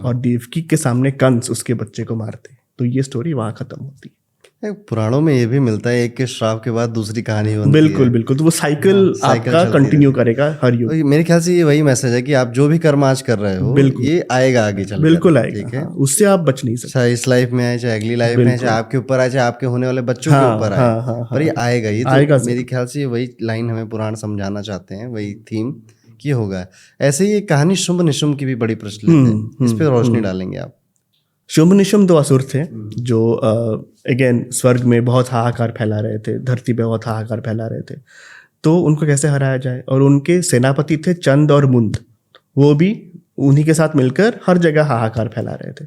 और देवकी के सामने कंस उसके बच्चे को मारते। तो ये स्टोरी वहां खत्म होती है।
पुराणों में ये भी मिलता है, एक के श्राप के बाद दूसरी कहानी बनती
बिल्कुल
है।
बिल्कुल। तो वो साइकिल आपका कंटिन्यू करेगा हर युग।
मेरे ख्याल से ये वही मैसेज है कि आप जो भी कर्म आज कर रहे हो, ये आएगा आगे चल,
बिल्कुल आएगा।
ठीक है,
उससे आप बच नहीं सकते।
चाहे इस लाइफ में आए, चाहे अगली लाइफ में आए, चाहे आपके ऊपर आए, चाहे आपके होने वाले बच्चों के ऊपर आए, पर ये आएगा। ये तो मेरे ख्याल से वही लाइन हमें पुराण समझाना चाहते हैं, वही थीम की होगा। ऐसे ही कहानी शुंभ निशुंभ की भी बड़ी प्रचलित है, इस पे रोशनी डालेंगे आप?
शुंभ निशुंभ 2 असुर थे जो अगेन स्वर्ग में बहुत हाहाकार फैला रहे थे, धरती पे बहुत हाहाकार फैला रहे थे। तो उनको कैसे हराया जाए, और उनके सेनापति थे चंद और मुंद, वो भी उन्हीं के साथ मिलकर हर जगह हाहाकार फैला रहे थे।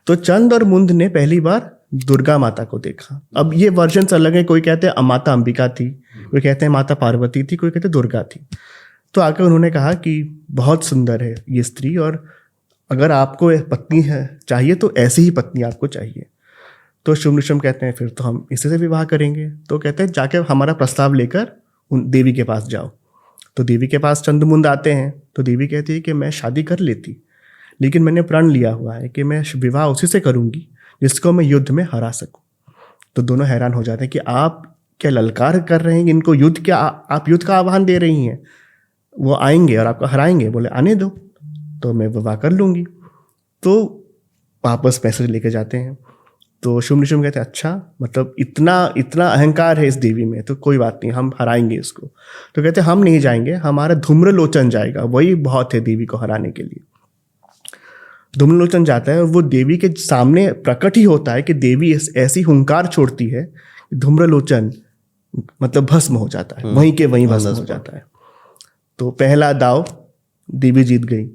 तो चंद और मुंद ने पहली बार दुर्गा माता को देखा। अब ये वर्जन अलग है, कोई कहते हैं माता अंबिका थी, कोई कहते हैं माता पार्वती थी, कोई कहते हैं दुर्गा थी। तो आकर उन्होंने कहा कि बहुत सुंदर है ये स्त्री, और अगर आपको पत्नी है चाहिए तो ऐसी ही पत्नी आपको चाहिए। तो शुभ निशुम्भ कहते हैं फिर तो हम इसी से विवाह करेंगे। तो कहते हैं जाके हमारा प्रस्ताव लेकर उन देवी के पास जाओ। तो देवी के पास चंद्रमुंद आते हैं। तो देवी कहती है कि मैं शादी कर लेती, लेकिन मैंने प्रण लिया हुआ है कि मैं विवाह उसी से करूंगी जिसको मैं युद्ध में हरा सकूं। तो दोनों हैरान हो जाते हैं कि आप क्या ललकार कर रहे हैं, इनको युद्ध क्या, आप युद्ध का आह्वान दे रही हैं, वो आएंगे और आपको हराएंगे। बोले आने दो, तो मैं विवाह कर लूंगी। तो वापस पैसे लेके जाते हैं। तो शुभ निशुम्भ कहते हैं अच्छा, मतलब इतना इतना अहंकार है इस देवी में, तो कोई बात नहीं, हम हराएंगे इसको। तो कहते हैं हम नहीं जाएंगे, हमारा धूम्रलोचन जाएगा, वही बहुत है देवी को हराने के लिए। धूम्रलोचन जाता है और वो देवी के सामने प्रकट ही होता है कि देवी ऐसी हुंकार छोड़ती है, धूम्रलोचन मतलब भस्म हो जाता है, वहीं के वहीं भस्म हो जाता है। तो पहला दाव देवी जीत गई।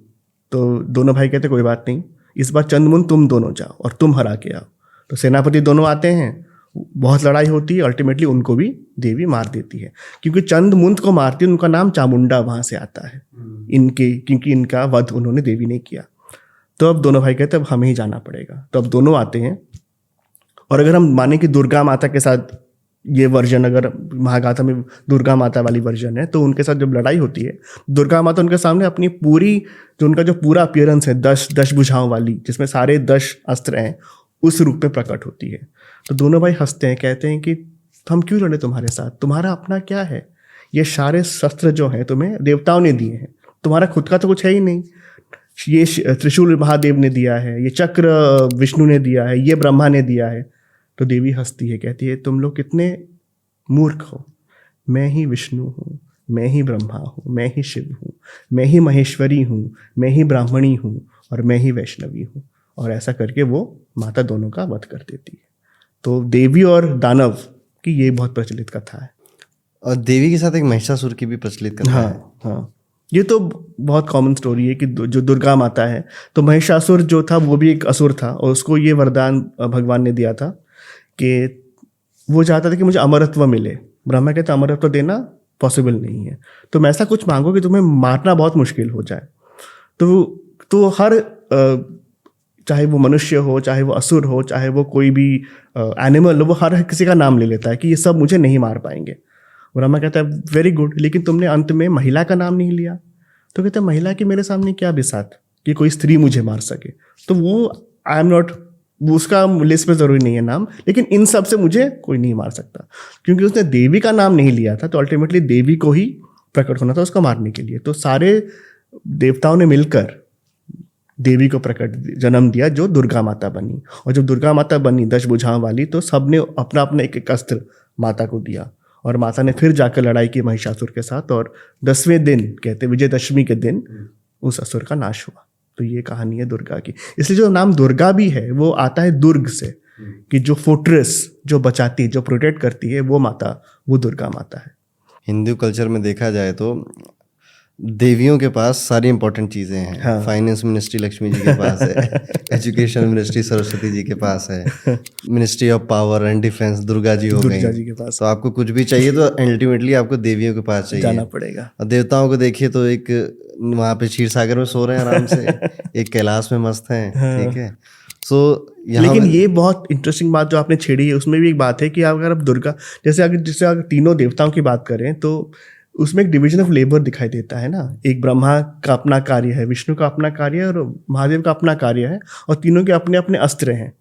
तो दोनों भाई कहते कोई बात नहीं, इस बार चंद्रमुंद तुम दोनों जाओ और तुम हरा के आओ। तो सेनापति दोनों आते हैं, बहुत लड़ाई होती है, अल्टीमेटली उनको भी देवी मार देती है। क्योंकि चंद्रमुंद को मारती है, उनका नाम चामुंडा वहां से आता है इनके, क्योंकि इनका वध उन्होंने देवी ने किया। तो अब दोनों भाई कहते हैं अब हमें ही जाना पड़ेगा। तो अब दोनों आते हैं। और अगर हम माने कि दुर्गा माता के साथ ये वर्जन, अगर महागाथा में दुर्गा माता वाली वर्जन है, तो उनके साथ जब लड़ाई होती है, दुर्गा माता उनके सामने अपनी पूरी जो उनका जो पूरा अपीयरेंस है, 10 भुजाओं वाली, जिसमें सारे 10 अस्त्र हैं, उस रूप में प्रकट होती है। तो दोनों भाई हंसते हैं, कहते हैं कि हम क्यों लड़े तुम्हारे साथ, तुम्हारा अपना क्या है, ये सारे शस्त्र जो हैं तुम्हें देवताओं ने दिए हैं, तुम्हारा खुद का तो कुछ है ही नहीं। ये त्रिशूल महादेव ने दिया है, ये चक्र विष्णु ने दिया है, ये ब्रह्मा ने दिया है। तो देवी हंसती है, कहती है तुम लोग कितने मूर्ख हो, मैं ही विष्णु हूँ, मैं ही ब्रह्मा हूँ, मैं ही शिव हूँ, मैं ही महेश्वरी हूँ, मैं ही ब्राह्मणी हूँ और मैं ही वैष्णवी हूँ। और ऐसा करके वो माता दोनों का वध कर देती है। तो देवी और दानव की ये बहुत प्रचलित कथा है।
और देवी के साथ एक महिषासुर की भी प्रचलित कथा है।
हाँ, ये तो बहुत कॉमन स्टोरी है कि जो दुर्गा माता है, तो महिषासुर जो था वो भी एक असुर था, और उसको ये वरदान भगवान ने दिया था कि वो चाहता था कि मुझे अमरत्व मिले। ब्रह्मा कहता अमरत्व देना पॉसिबल नहीं है, तुम ऐसा कुछ मांगो कि तुम्हें मारना बहुत मुश्किल हो जाए। तो हर चाहे वो मनुष्य हो, चाहे वो असुर हो, चाहे वो कोई भी एनिमल हो, वो हर किसी का नाम ले लेता है कि ये सब मुझे नहीं मार पाएंगे। ब्रह्मा कहता है वेरी गुड, लेकिन तुमने अंत में महिला का नाम नहीं लिया। तो कहते हैं महिला की मेरे सामने क्या बिसात कि कोई स्त्री मुझे मार सके। तो वो आई एम नॉट, उसका लिस्ट में जरूरी नहीं है नाम, लेकिन इन सब से मुझे कोई नहीं मार सकता। क्योंकि उसने देवी का नाम नहीं लिया था, तो अल्टीमेटली देवी को ही प्रकट होना था उसको मारने के लिए। तो सारे देवताओं ने मिलकर देवी को प्रकट जन्म दिया, जो दुर्गा माता बनी। और जब दुर्गा माता बनी 10 भुजाओं वाली, तो सबने अपना अपना एक अस्त्र माता को दिया, और माता ने फिर जाकर लड़ाई की महिषासुर के साथ, और 10वें दिन कहते विजयदशमी के दिन उस असुर का नाश हुआ। तो ये कहानी है दुर्गा की। इसलिए जो नाम दुर्गा भी है वो आता है दुर्ग से, कि जो फोर्ट्रेस, जो बचाती, जो प्रोटेक्ट करती है, वो माता, वो दुर्गा माता है।
हिंदू कल्चर में देखा जाए तो देवियों के पास सारी इंपॉर्टेंट चीज़ें हैं। हाँ। फाइनेंस मिनिस्ट्री लक्ष्मी जी के पास है, एजुकेशन मिनिस्ट्री सरस्वती जी के पास है, ministry of power and defence Durga ji हो गई
जी के पास।
तो आपको कुछ भी चाहिए तो अल्टीमेटली आपको देवियों के पास चाहिए,
जाना पड़ेगा।
और देवताओं को देखिए तो एक वहाँ पे क्षीर सागर में सो रहे हैं आराम से, एक कैलाश में मस्त हैं। ठीक है।
लेकिन ये बहुत इंटरेस्टिंग बात जो आपने छेड़ी है, उसमें भी एक बात है कि अगर आप दुर्गा जैसे अगर तीनों देवताओं की बात करें, तो उसमें एक डिवीजन ऑफ लेबर दिखाई देता है ना। एक ब्रह्मा का अपना कार्य है, विष्णु का अपना कार्य है, और महादेव का अपना कार्य है, और तीनों के अपने अपने अस्त्र हैं।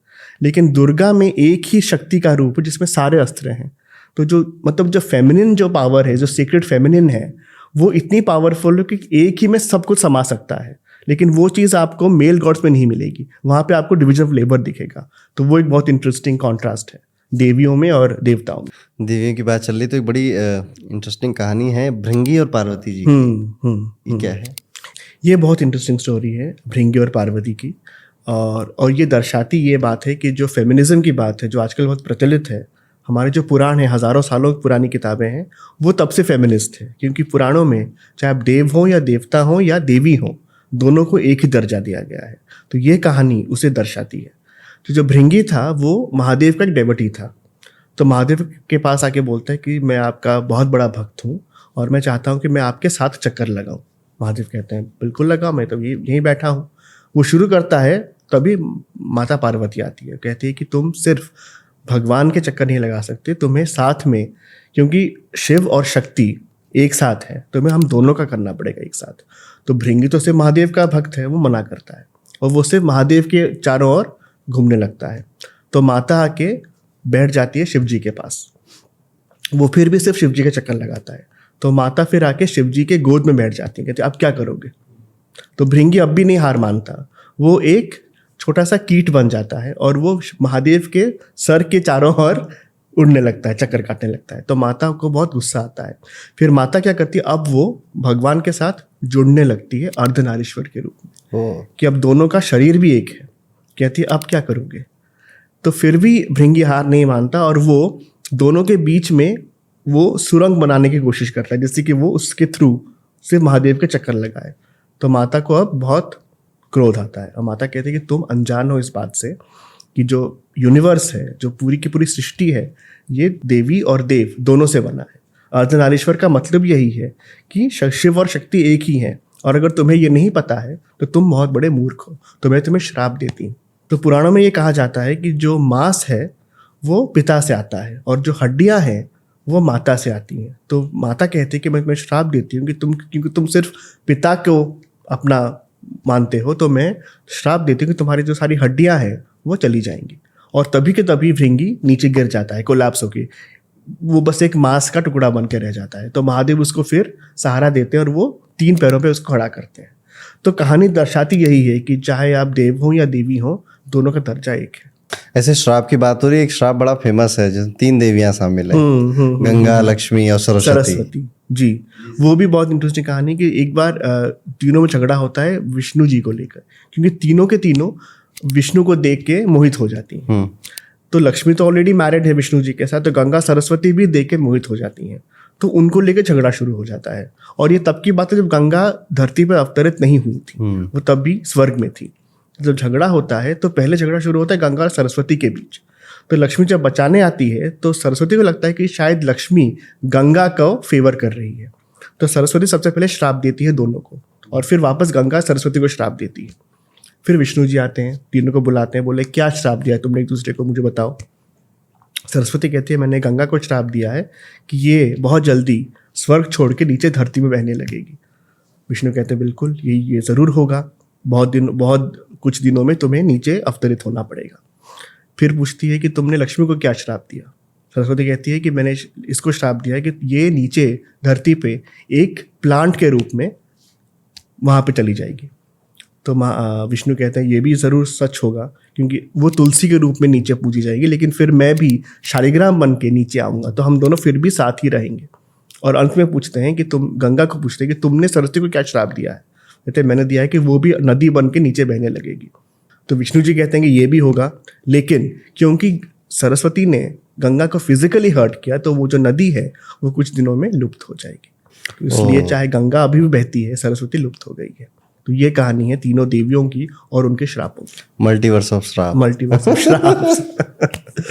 लेकिन दुर्गा में एक ही शक्ति का रूप है जिसमें सारे अस्त्र हैं। तो जो मतलब जो फेमिनिन जो पावर है, जो सीक्रेट फेमिनिन है, वो इतनी पावरफुल है कि एक ही में सब कुछ समा सकता है। लेकिन वो चीज़ आपको मेल गॉड्स में नहीं मिलेगी, वहाँ पे आपको डिवीजन ऑफ लेबर दिखेगा। तो वो एक बहुत इंटरेस्टिंग कॉन्ट्रास्ट है देवियों में और देवताओं में।
देवियों की बात चल रही तो एक बड़ी इंटरेस्टिंग कहानी है भृंगी और पार्वती जी की। ये क्या है?
ये बहुत इंटरेस्टिंग स्टोरी है भृंगी और पार्वती की, और ये दर्शाती ये बात है कि जो फेमिनिज्म की बात है, जो आजकल बहुत प्रचलित है, हमारे जो पुराण हैं, हज़ारों सालों पुरानी किताबें हैं, वो तब से फेमिनिस्ट है। क्योंकि पुराणों में चाहे आप देव हो या देवता हो या देवी हो, दोनों को एक ही दर्जा दिया गया है। तो ये कहानी उसे दर्शाती है। तो जो भृंगी था वो महादेव का एक डेवटी था। तो महादेव के पास आके बोलता है कि मैं आपका बहुत बड़ा भक्त हूँ और मैं चाहता हूँ कि मैं आपके साथ चक्कर लगाऊं। महादेव कहते हैं बिल्कुल लगा, मैं तो यहीं बैठा हूँ। वो शुरू करता है, तभी माता पार्वती आती है, कहती है कि तुम सिर्फ भगवान के चक्कर नहीं लगा सकते, तुम्हें साथ में, क्योंकि शिव और शक्ति एक साथ है, तुम्हें हम दोनों का करना पड़ेगा एक साथ। तो भृंगी तो सिर्फ महादेव का भक्त है, वो मना करता है और वो सिर्फ महादेव के चारों ओर घूमने लगता है। तो माता आके बैठ जाती है शिव जी के पास, वो फिर भी सिर्फ शिव जी के चक्कर लगाता है। तो माता फिर आके शिव जी के गोद में बैठ जाती है, कहती है अब क्या करोगे। तो भृंगी अब भी नहीं हार मानता, वो एक छोटा सा कीट बन जाता है और वो महादेव के सर के चारों ओर उड़ने लगता है, चक्कर काटने लगता है। तो माता को बहुत गुस्सा आता है। फिर माता क्या करती है, अब वो भगवान के साथ जुड़ने लगती है अर्धनारीश्वर के रूप में, कि अब दोनों का शरीर भी एक है। कहती है अब क्या करोगे। तो फिर भी भृंगी हार नहीं मानता और वो दोनों के बीच में वो सुरंग बनाने की कोशिश करता है, जिससे कि वो उसके थ्रू सिर्फ महादेव के चक्कर लगाए। तो माता को अब बहुत क्रोध आता है और माता कहती है कि तुम अनजान हो इस बात से कि जो यूनिवर्स है, जो पूरी की पूरी सृष्टि है, ये देवी और देव दोनों से बना है। अर्धनारीश्वर का मतलब यही है कि शिव और शक्ति एक ही है, और अगर तुम्हें ये नहीं पता है तो तुम बहुत बड़े मूर्ख हो, तो मैं तुम्हें श्राप देती हूँ। तो पुराणों में ये कहा जाता है कि जो मांस है वो पिता से आता है और जो हड्डियां हैं वो माता से आती हैं। तो माता कहती है कि मैं तुम्हें श्राप देती हूँ कि क्योंकि तुम सिर्फ पिता को अपना मानते हो, तो मैं श्राप देती हूँ कि तुम्हारी जो सारी हड्डियां हैं वो चली जाएंगी। और तभी के तभी भृंगी नीचे गिर जाता है, कोलैप्स होके, वो बस एक मांस का टुकड़ा बन के रह जाता है। तो महादेव उसको फिर सहारा देते हैं और वो 3 पैरों पे उसको खड़ा करते हैं। तो कहानी दर्शाती यही है कि चाहे आप देव हो या देवी हो, दोनों का दर्जा एक है।
ऐसे श्राप की बात हो रही है, एक श्राप बड़ा फेमस है जिसमें 3 देवियां शामिल हैं, गंगा, लक्ष्मी और सरस्वती
जी। वो भी बहुत इंटरेस्टिंग कहानी कि एक बार तीनों में झगड़ा होता है विष्णु जी को लेकर, क्योंकि तीनों के तीनों विष्णु को देख के मोहित हो जाती हैं। तो लक्ष्मी तो ऑलरेडी मैरिड है विष्णु जी के साथ, तो गंगा सरस्वती भी देख के मोहित हो जाती हैं। तो उनको लेकर झगड़ा शुरू हो जाता है। और ये तब की बात है जब गंगा धरती पर अवतरित नहीं हुई थी, वो तब भी स्वर्ग में थी। जब झगड़ा होता है तो पहले झगड़ा शुरू होता है गंगा और सरस्वती के बीच। तो लक्ष्मी जब बचाने आती है तो सरस्वती को लगता है कि शायद लक्ष्मी गंगा को फेवर कर रही है, तो सरस्वती सबसे पहले श्राप देती है दोनों को, और फिर वापस गंगा सरस्वती को श्राप देती है। फिर विष्णु जी आते हैं, तीनों को बुलाते हैं, बोले क्या श्राप दिया है तुमने एक दूसरे को, मुझे बताओ। सरस्वती कहती है मैंने गंगा को श्राप दिया है कि ये बहुत जल्दी स्वर्ग छोड़ के नीचे धरती में बहने लगेगी। विष्णु कहते हैं बिल्कुल ये ज़रूर होगा, बहुत कुछ दिनों में तुम्हें नीचे अवतरित होना पड़ेगा। फिर पूछती है कि तुमने लक्ष्मी को क्या श्राप दिया। सरस्वती कहती है कि मैंने इसको श्राप दिया है कि ये नीचे धरती पे एक प्लांट के रूप में वहाँ पे चली जाएगी। तो विष्णु कहते हैं ये भी ज़रूर सच होगा, क्योंकि वो तुलसी के रूप में नीचे पूजी जाएगी, लेकिन फिर मैं भी शालिग्राम बन के नीचे आऊँगा, तो हम दोनों फिर भी साथ ही रहेंगे। और अंत में पूछते हैं कि गंगा को पूछते हैं कि तुमने सरस्वती को क्या श्राप दिया है। कहते मैंने दिया है कि वो भी नदी बन के नीचे बहने लगेगी। तो विष्णु जी कहते हैं कि ये भी होगा, लेकिन क्योंकि सरस्वती ने गंगा को फिजिकली हर्ट किया, तो वो जो नदी है वो कुछ दिनों में लुप्त हो जाएगी। तो इसलिए चाहे गंगा अभी भी बहती है, सरस्वती लुप्त हो गई है। तो ये कहानी है तीनों देवियों की और उनके श्रापों की।
मल्टीवर्स ऑफ श्राप।
मल्टीवर्स ऑफ श्राप।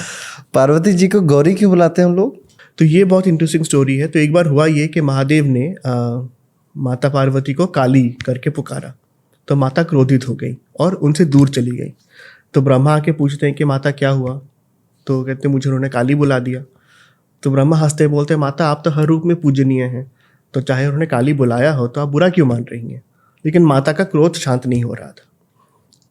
पार्वती जी को गौरी क्यों बुलाते हैं हम लोग?
तो ये बहुत इंटरेस्टिंग स्टोरी है। तो एक बार हुआ ये कि महादेव ने माता पार्वती को काली करके पुकारा, तो माता क्रोधित हो गई और उनसे दूर चली गई। तो ब्रह्मा आके पूछते हैं कि माता क्या हुआ। तो कहते मुझे उन्होंने काली बुला दिया। तो ब्रह्मा हंसते बोलते माता आप तो हर रूप में पूजनीय हैं, तो चाहे उन्होंने काली बुलाया हो तो आप बुरा क्यों मान रही हैं। लेकिन माता का क्रोध शांत नहीं हो रहा था।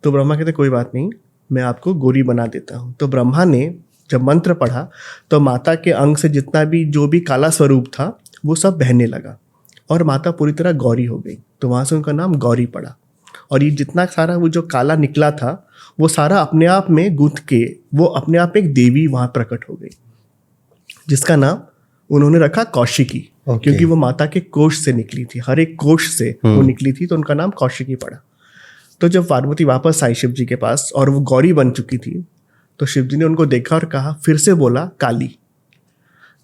तो ब्रह्मा कहते कोई बात नहीं, मैं आपको गौरी बना देता हूँ। तो ब्रह्मा ने जब मंत्र पढ़ा तो माता के अंग से जितना भी जो भी काला स्वरूप था वो सब बहने लगा और माता पूरी तरह गौरी हो गई। तो वहाँ से उनका नाम गौरी पड़ा। और ये जितना सारा वो जो काला निकला था वो सारा अपने आप में गूंथ के वो अपने आप में एक देवी वहाँ प्रकट हो गई, जिसका नाम उन्होंने रखा कौशिकी। क्योंकि वो माता के कोष से निकली थी, हर एक कोष से वो निकली थी, तो उनका नाम कौशिकी पड़ा। तो जब पार्वती वापस आई शिव जी के पास और वो गौरी बन चुकी थी, तो शिव जी ने उनको देखा और कहा, फिर से बोला काली।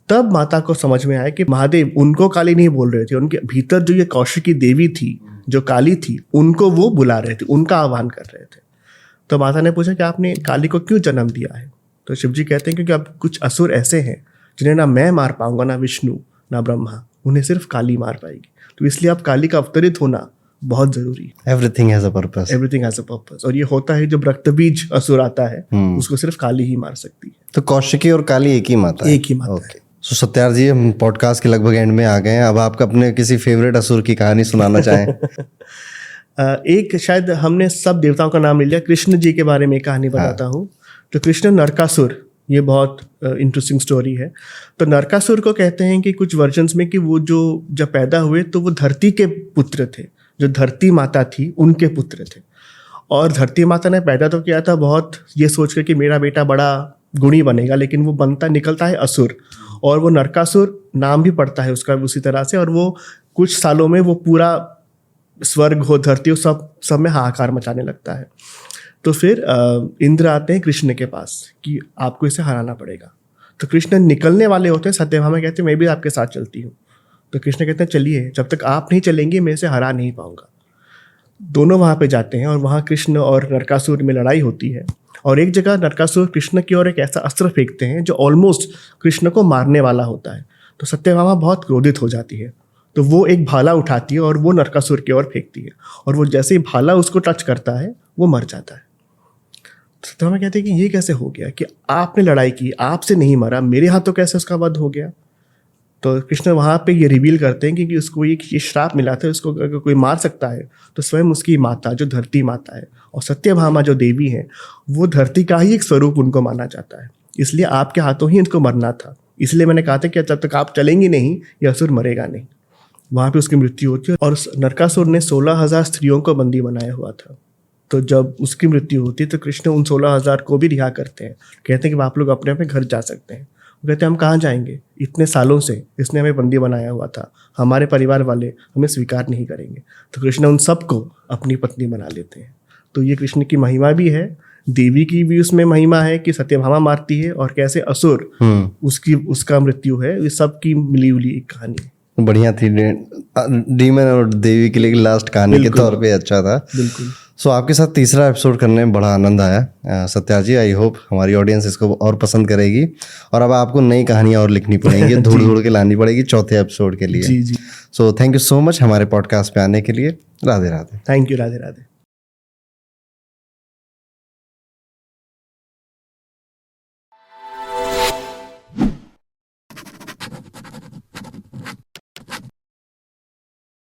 तब माता को समझ में आया कि महादेव उनको काली नहीं बोल रहे थे, उनके भीतर जो ये कौशिकी देवी थी जो काली थी, उनको वो बुला रहे थे, उनका आह्वान कर रहे थे। तो माता ने पूछा कि आपने काली को क्यों जन्म दिया है? तो शिव जी कहते हैं क्योंकि अब कुछ असुर ऐसे हैं जिन्हें ना मैं मार पाऊंगा, ना विष्णु, ना ब्रह्मा, उन्हें सिर्फ काली मार पाएगी। तो इसलिए अब काली का अवतरित होना बहुत जरूरी है।
Everything has a purpose.
Everything has a purpose. और ये होता है जब रक्तबीज असुर आता है, उसको सिर्फ काली ही मार सकती है।
तो कौशिकी और काली एक ही माता है?
एक ही माता है।
सो सत्यार्थ जी, हम पॉडकास्ट के लगभग एंड में आ गए हैं। अब आपका अपने किसी फेवरेट असुर की कहानी सुनाना चाहें?
एक शायद हमने सब देवताओं का नाम ले लिया, कृष्ण जी के बारे में एक कहानी बताता हूँ। तो कृष्ण नरकासुर, ये बहुत इंटरेस्टिंग स्टोरी है। तो नरकासुर को कहते हैं कि कुछ वर्जन्स में कि वो जो जब पैदा हुए तो वो धरती के पुत्र थे, जो धरती माता थी उनके पुत्र थे। और धरती माता ने पैदा तो किया था बहुत ये सोच कर कि मेरा बेटा बड़ा गुणी बनेगा, लेकिन वो बनता निकलता है असुर, और वो नरकासुर नाम भी पड़ता है उसका उसी तरह से। और वो कुछ सालों में वो पूरा स्वर्ग हो, धरती हो, सब में हाहाकार मचाने लगता है। तो फिर इंद्र आते हैं कृष्ण के पास कि आपको इसे हराना पड़ेगा। तो कृष्ण निकलने वाले होते हैं, सत्यभामा कहते हैं मैं भी आपके साथ चलती हूँ। तो कृष्ण कहते हैं चलिए, जब तक आप नहीं चलेंगे मैं इसे हरा नहीं पाऊंगा। दोनों वहाँ पे जाते हैं और वहाँ कृष्ण और नरकासुर में लड़ाई होती है। और एक जगह नरकासुर कृष्ण की ओर एक ऐसा अस्त्र फेंकते हैं जो ऑलमोस्ट कृष्ण को मारने वाला होता है। तो सत्यभामा बहुत क्रोधित हो जाती है, तो वो एक भाला उठाती है और वो नरकासुर की ओर फेंकती है। और वो जैसे ही भाला उसको टच करता है वो मर जाता है। सत्यभामा कहते हैं कि ये कैसे हो गया कि आपने लड़ाई की, आपसे नहीं मरा, मेरे हाथों कैसे उसका वध हो गया? तो कृष्ण वहाँ पे ये रिवील करते हैं कि उसको ये श्राप मिला था, उसको अगर कोई मार सकता है तो स्वयं उसकी माता जो धरती माता है, और सत्यभामा जो देवी है वो धरती का ही एक स्वरूप उनको माना जाता है। इसलिए आपके हाथों ही इनको मरना था। इसलिए मैंने कहा था कि जब तक आप चलेंगे नहीं ये असुर मरेगा नहीं। वहाँ पे उसकी मृत्यु होती है। और नरकासुर ने 16,000 स्त्रियों को बंदी बनाया हुआ था। तो जब उसकी मृत्यु होती है तो कृष्ण उन 16,000 को भी रिहा करते हैं, कहते हैं कि आप लोग अपने अपने घर जा सकते हैं। वो कहते हैं हम कहाँ जाएंगे, इतने सालों से इसने हमें बंदी बनाया हुआ था, हमारे परिवार वाले हमें स्वीकार नहीं करेंगे। तो कृष्ण उन सबको अपनी पत्नी बना लेते हैं। तो ये कृष्ण की महिमा भी है, देवी की भी उसमें महिमा है कि सत्यभामा मारती है और कैसे असुर उसका मृत्यु है। ये सब की मिली जुली एक कहानी है।
बढ़िया थी। डीमन और देवी के लिए लास्ट कहानी के तौर पे अच्छा था।
बिल्कुल।
सो आपके साथ तीसरा एपिसोड करने में बड़ा आनंद आया सत्यार्थ जी। आई होप हमारी ऑडियंस इसको और पसंद करेगी और अब आपको नई कहानियां और लिखनी पड़ेंगी, ढूंढ के लानी पड़ेगी चौथे एपिसोड के लिए।
जी जी।
So thank you so much हमारे पॉडकास्ट पे आने के लिए। राधे राधे।
Thank you. राधे राधे।